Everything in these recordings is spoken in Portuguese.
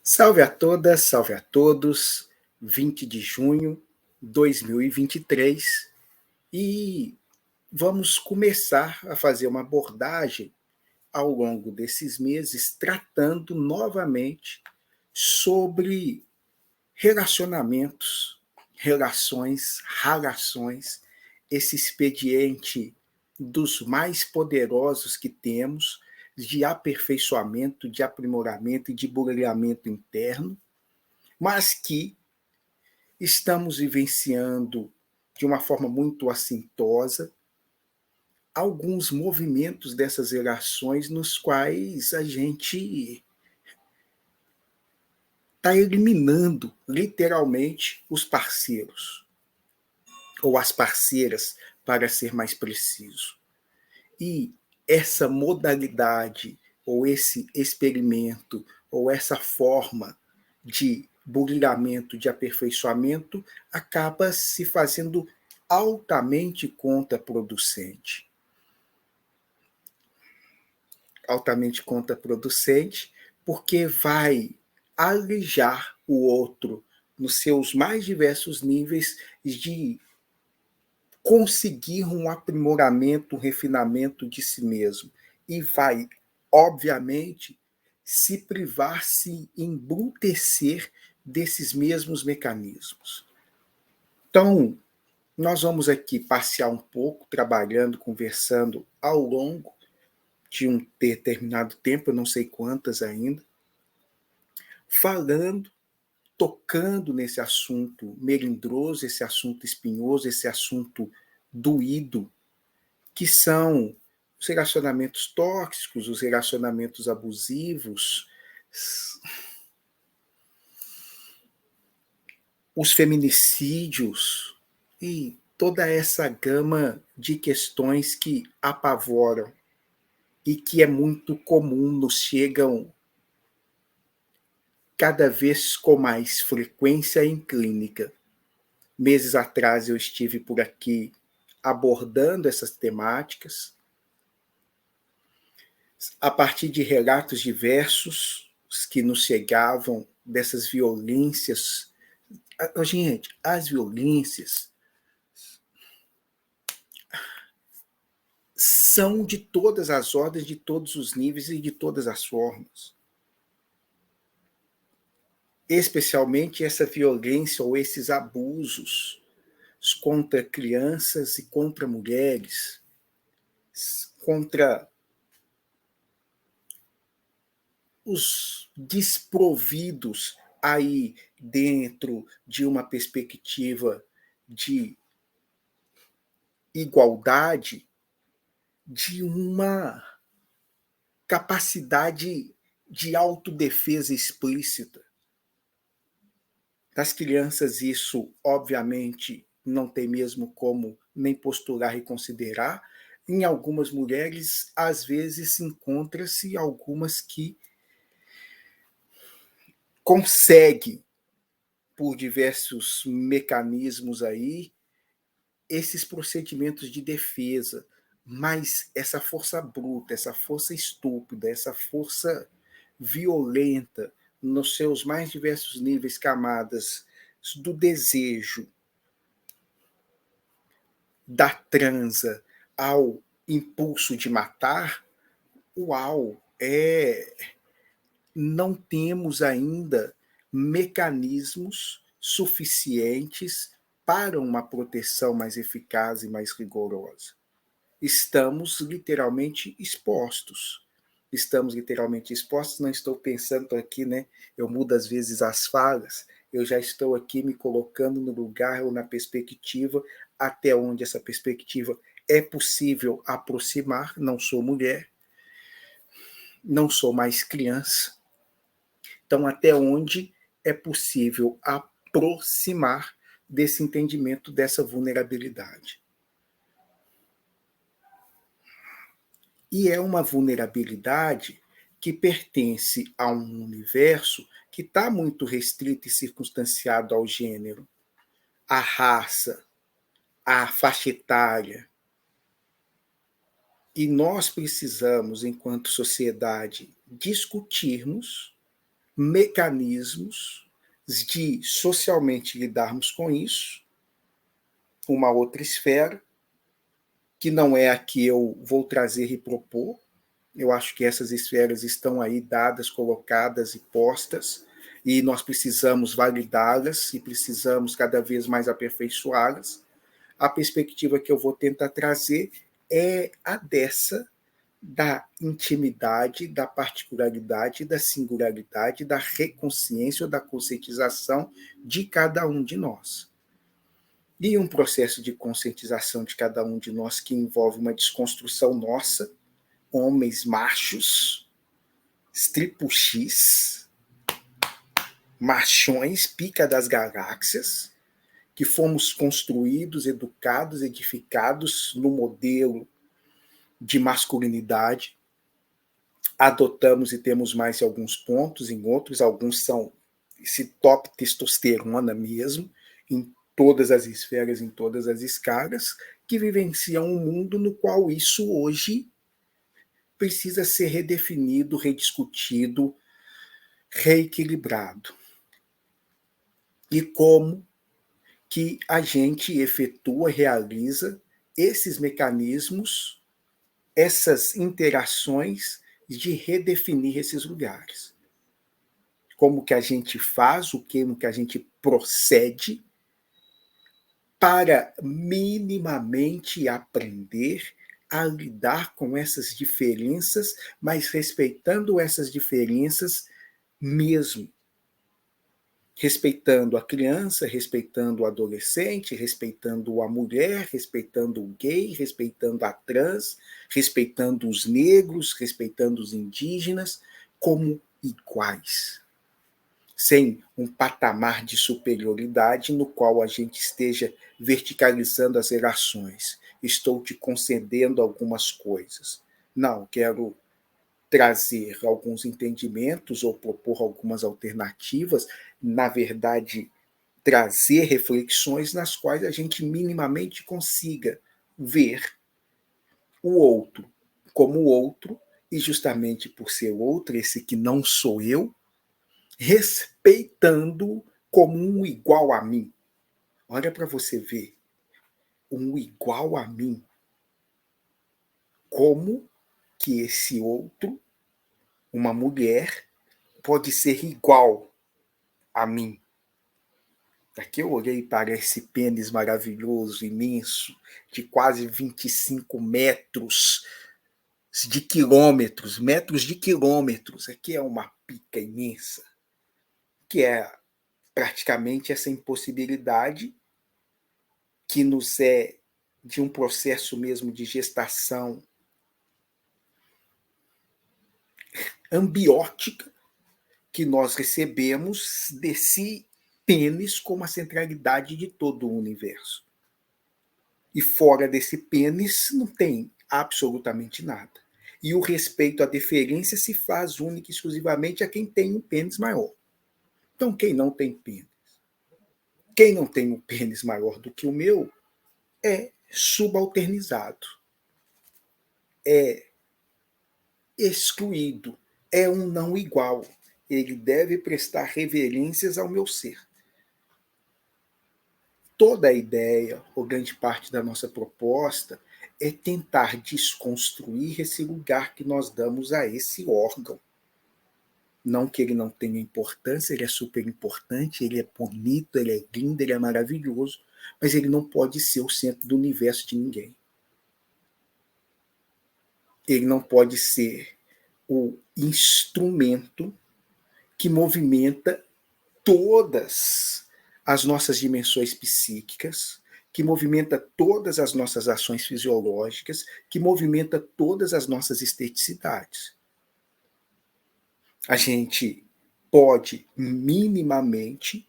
Salve a todas, salve a todos. 20 de junho de 2023 e vamos começar a fazer uma abordagem ao longo desses meses, tratando novamente sobre relacionamentos, relações, esse expediente dos mais poderosos que temos de aperfeiçoamento, de aprimoramento e de burilamento interno, mas que estamos vivenciando de uma forma muito assintosa alguns movimentos dessas relações nos quais a gente está eliminando literalmente os parceiros ou as parceiras, para ser mais preciso. E essa modalidade ou esse experimento ou essa forma de burilamento, de aperfeiçoamento, acaba se fazendo altamente contraproducente. Altamente contraproducente, porque vai alijar o outro nos seus mais diversos níveis de conseguir um aprimoramento, um refinamento de si mesmo. E vai, obviamente, se privar, se embrutecer desses mesmos mecanismos. Então, nós vamos aqui passear um pouco, trabalhando, conversando ao longo de um determinado tempo, eu não sei quantas ainda, falando, tocando nesse assunto melindroso, esse assunto espinhoso, esse assunto doído, que são os relacionamentos tóxicos, os relacionamentos abusivos, os feminicídios e toda essa gama de questões que apavoram e que é muito comum, nos chegam cada vez com mais frequência em clínica. Meses atrás eu estive por aqui abordando essas temáticas, a partir de relatos diversos que nos chegavam dessas violências. Gente, as violências são de todas as ordens, de todos os níveis e de todas as formas. Especialmente essa violência ou esses abusos contra crianças e contra mulheres, contra os desprovidos aí dentro de uma perspectiva de igualdade, de uma capacidade de autodefesa explícita. Das crianças, isso, obviamente, não tem mesmo como nem postular e considerar. Em algumas mulheres, às vezes, encontra-se algumas que conseguem, por diversos mecanismos aí, esses procedimentos de defesa, mas essa força bruta, essa força estúpida, essa força violenta, nos seus mais diversos níveis, camadas do desejo, da transa ao impulso de matar, uau, não temos ainda mecanismos suficientes para uma proteção mais eficaz e mais rigorosa. Estamos literalmente expostos. Estamos literalmente expostos, não estou pensando aqui, né? Eu mudo às vezes as falas, eu já estou aqui me colocando no lugar ou na perspectiva, até onde essa perspectiva é possível aproximar. Não sou mulher, não sou mais criança, então até onde é possível aproximar desse entendimento, dessa vulnerabilidade. E é uma vulnerabilidade que pertence a um universo que está muito restrito e circunstanciado ao gênero, à raça, à faixa etária. E nós precisamos, enquanto sociedade, discutirmos mecanismos de socialmente lidarmos com isso, uma outra esfera, que não é a que eu vou trazer e propor. Eu acho que essas esferas estão aí dadas, colocadas e postas, e nós precisamos validá-las e precisamos cada vez mais aperfeiçoá-las. A perspectiva que eu vou tentar trazer é a dessa, da intimidade, da particularidade, da singularidade, da reconsciência ou da conscientização de cada um de nós. E um processo de conscientização de cada um de nós que envolve uma desconstrução nossa, homens machos, triple X, machões, pica das galáxias, que fomos construídos, educados, edificados no modelo de masculinidade, adotamos e temos mais em alguns pontos, em outros, alguns são esse top testosterona mesmo, em todas as esferas, em todas as escalas, que vivenciam um mundo no qual isso hoje precisa ser redefinido, rediscutido, reequilibrado. E como que a gente efetua, realiza esses mecanismos, essas interações de redefinir esses lugares. Como que a gente faz, o que a gente procede para minimamente aprender a lidar com essas diferenças, mas respeitando essas diferenças mesmo. Respeitando a criança, respeitando o adolescente, respeitando a mulher, respeitando o gay, respeitando a trans, respeitando os negros, respeitando os indígenas, como iguais. Sem um patamar de superioridade no qual a gente esteja verticalizando as relações. Estou te concedendo algumas coisas. Não, quero trazer alguns entendimentos ou propor algumas alternativas, na verdade, trazer reflexões nas quais a gente minimamente consiga ver o outro como outro, e justamente por ser outro, esse que não sou eu, respeitando como um igual a mim. Olha para você ver, um igual a mim. Como que esse outro, uma mulher, pode ser igual a mim? Aqui eu olhei para esse pênis maravilhoso, imenso, de quase 25 metros de quilômetros, metros de quilômetros. Aqui é uma pica imensa, que é praticamente essa impossibilidade que nos é de um processo mesmo de gestação ambiótica que nós recebemos desse pênis como a centralidade de todo o universo. E fora desse pênis não tem absolutamente nada. E o respeito à deferência se faz única e exclusivamente a quem tem um pênis maior. Então, quem não tem pênis, quem não tem um pênis maior do que o meu, é subalternizado, é excluído, é um não igual. Ele deve prestar reverências ao meu ser. Toda a ideia, ou grande parte da nossa proposta, é tentar desconstruir esse lugar que nós damos a esse órgão. Não que ele não tenha importância, ele é super importante, ele é bonito, ele é lindo, ele é maravilhoso, mas ele não pode ser o centro do universo de ninguém. Ele não pode ser o instrumento que movimenta todas as nossas dimensões psíquicas, que movimenta todas as nossas ações fisiológicas, que movimenta todas as nossas esteticidades. A gente pode minimamente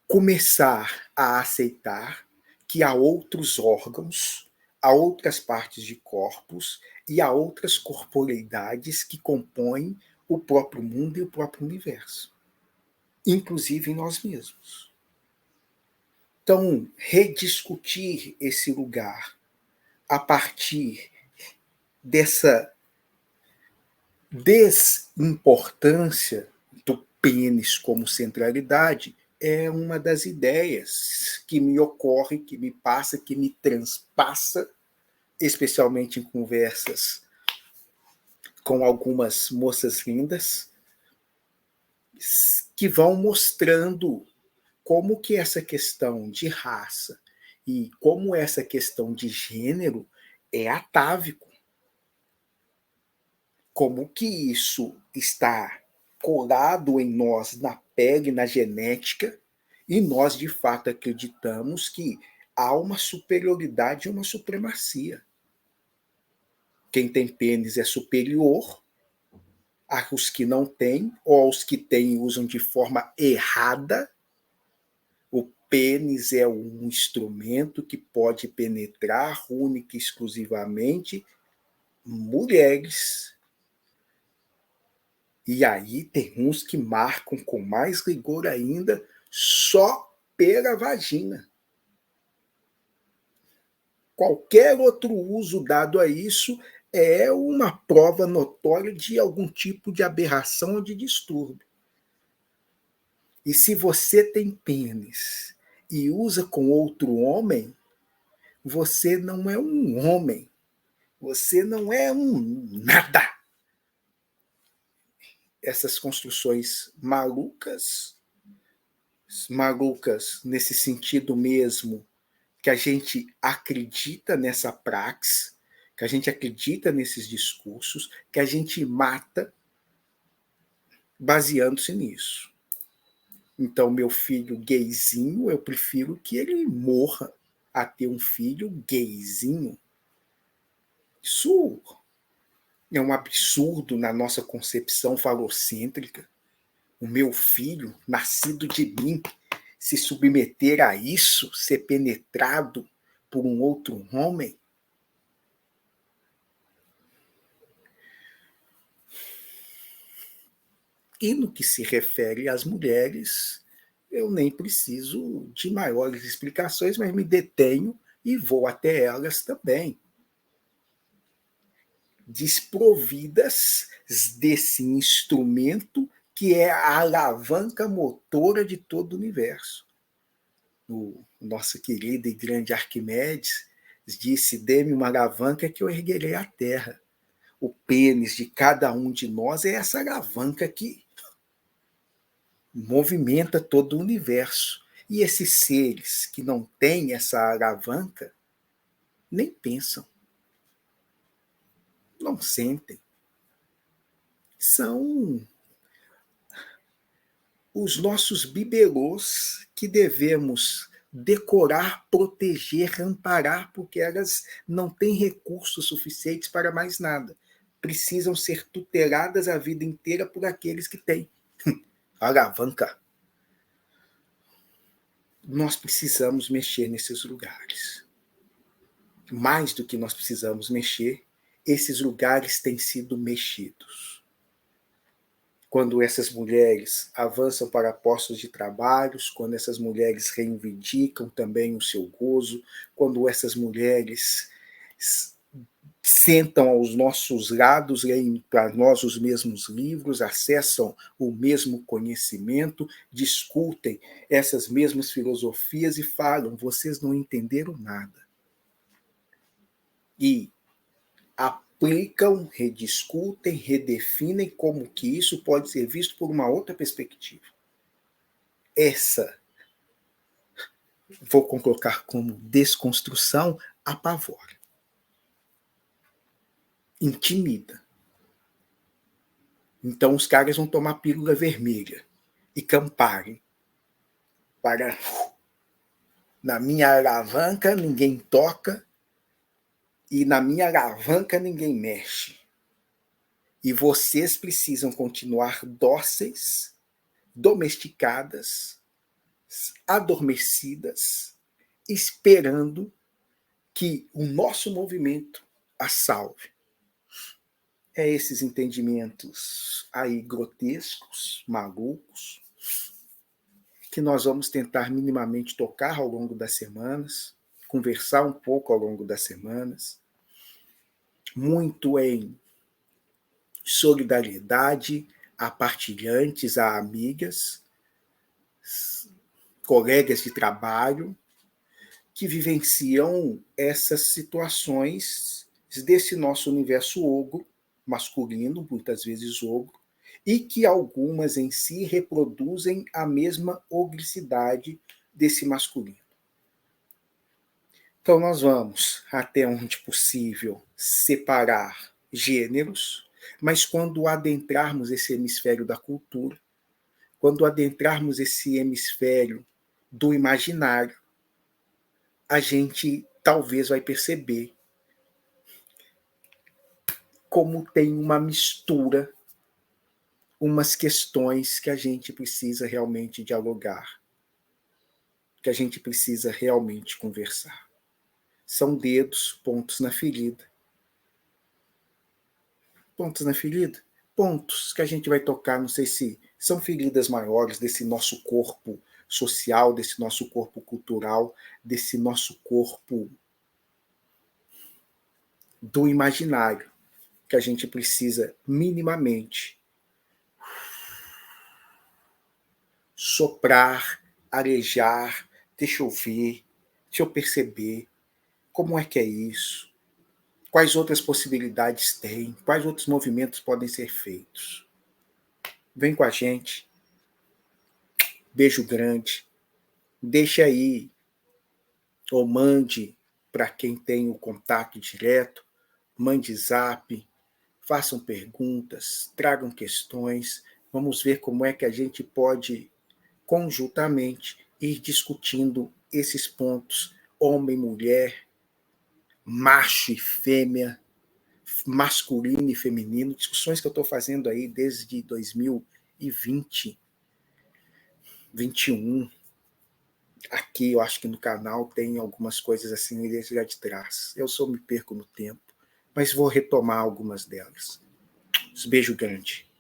começar a aceitar que há outros órgãos, há outras partes de corpos e há outras corporeidades que compõem o próprio mundo e o próprio universo, inclusive em nós mesmos. Então, rediscutir esse lugar a partir dessa desimportância do pênis como centralidade é uma das ideias que me ocorre, que me passa, que me transpassa, especialmente em conversas com algumas moças lindas, que vão mostrando como que essa questão de raça e como essa questão de gênero é atávico. Como que isso está colado em nós, na pele, na genética, e nós de fato acreditamos que há uma superioridade e uma supremacia. Quem tem pênis é superior aos que não têm, ou aos que têm e usam de forma errada. O pênis é um instrumento que pode penetrar única e exclusivamente mulheres. E aí tem uns que marcam com mais rigor ainda só pela vagina. Qualquer outro uso dado a isso é uma prova notória de algum tipo de aberração ou de distúrbio. E se você tem pênis e usa com outro homem, você não é um homem. Você não é um nada. Essas construções malucas nesse sentido mesmo, que a gente acredita nessa praxe, que a gente acredita nesses discursos, que a gente mata baseando-se nisso. Então, meu filho gayzinho, eu prefiro que ele morra a ter um filho gayzinho. Isso é um absurdo na nossa concepção falocêntrica. O meu filho, nascido de mim, se submeter a isso, ser penetrado por um outro homem? E no que se refere às mulheres, eu nem preciso de maiores explicações, mas me detenho e vou até elas também. Desprovidas desse instrumento que é a alavanca motora de todo o universo. O nosso querido e grande Arquimedes disse: dê-me uma alavanca que eu erguerei a terra. O pênis de cada um de nós é essa alavanca que movimenta todo o universo. E esses seres que não têm essa alavanca nem pensam, não sentem. São os nossos bibelôs que devemos decorar, proteger, amparar, porque elas não têm recursos suficientes para mais nada. Precisam ser tuteladas a vida inteira por aqueles que têm. Alavanca. Nós precisamos mexer nesses lugares. Mais do que nós precisamos mexer, esses lugares têm sido mexidos. Quando essas mulheres avançam para postos de trabalhos, quando essas mulheres reivindicam também o seu gozo, quando essas mulheres sentam aos nossos lados, leem para nós os mesmos livros, acessam o mesmo conhecimento, discutem essas mesmas filosofias e falam: vocês não entenderam nada. E aplicam, rediscutem, redefinem como que isso pode ser visto por uma outra perspectiva. Essa, vou colocar como desconstrução, apavora. Intimida. Então os caras vão tomar pílula vermelha e camparem para na minha alavanca ninguém toca e na minha alavanca ninguém mexe. E vocês precisam continuar dóceis, domesticadas, adormecidas, esperando que o nosso movimento a salve. É esses entendimentos aí grotescos, malucos, que nós vamos tentar minimamente tocar ao longo das semanas, conversar um pouco ao longo das semanas, muito em solidariedade, a partilhantes, a amigas, colegas de trabalho, que vivenciam essas situações desse nosso universo ogro, masculino, muitas vezes ogro, e que algumas em si reproduzem a mesma ogricidade desse masculino. Então, nós vamos, até onde possível, separar gêneros, mas quando adentrarmos esse hemisfério da cultura, quando adentrarmos esse hemisfério do imaginário, a gente talvez vai perceber como tem uma mistura, umas questões que a gente precisa realmente dialogar, que a gente precisa realmente conversar. São dedos, pontos na ferida. Pontos na ferida? Pontos que a gente vai tocar, não sei se são feridas maiores desse nosso corpo social, desse nosso corpo cultural, desse nosso corpo do imaginário, que a gente precisa minimamente soprar, arejar, deixa eu ver, deixa eu perceber como é que é isso, quais outras possibilidades tem, quais outros movimentos podem ser feitos. Vem com a gente, beijo grande, deixa aí, ou mande para quem tem o contato direto, mande zap, façam perguntas, tragam questões, vamos ver como é que a gente pode conjuntamente ir discutindo esses pontos, homem, mulher, macho e fêmea, masculino e feminino, discussões que eu estou fazendo aí desde 2020, 21. Aqui eu acho que no canal tem algumas coisas assim desde lá de trás. Eu só me perco no tempo, mas vou retomar algumas delas. Beijo grande.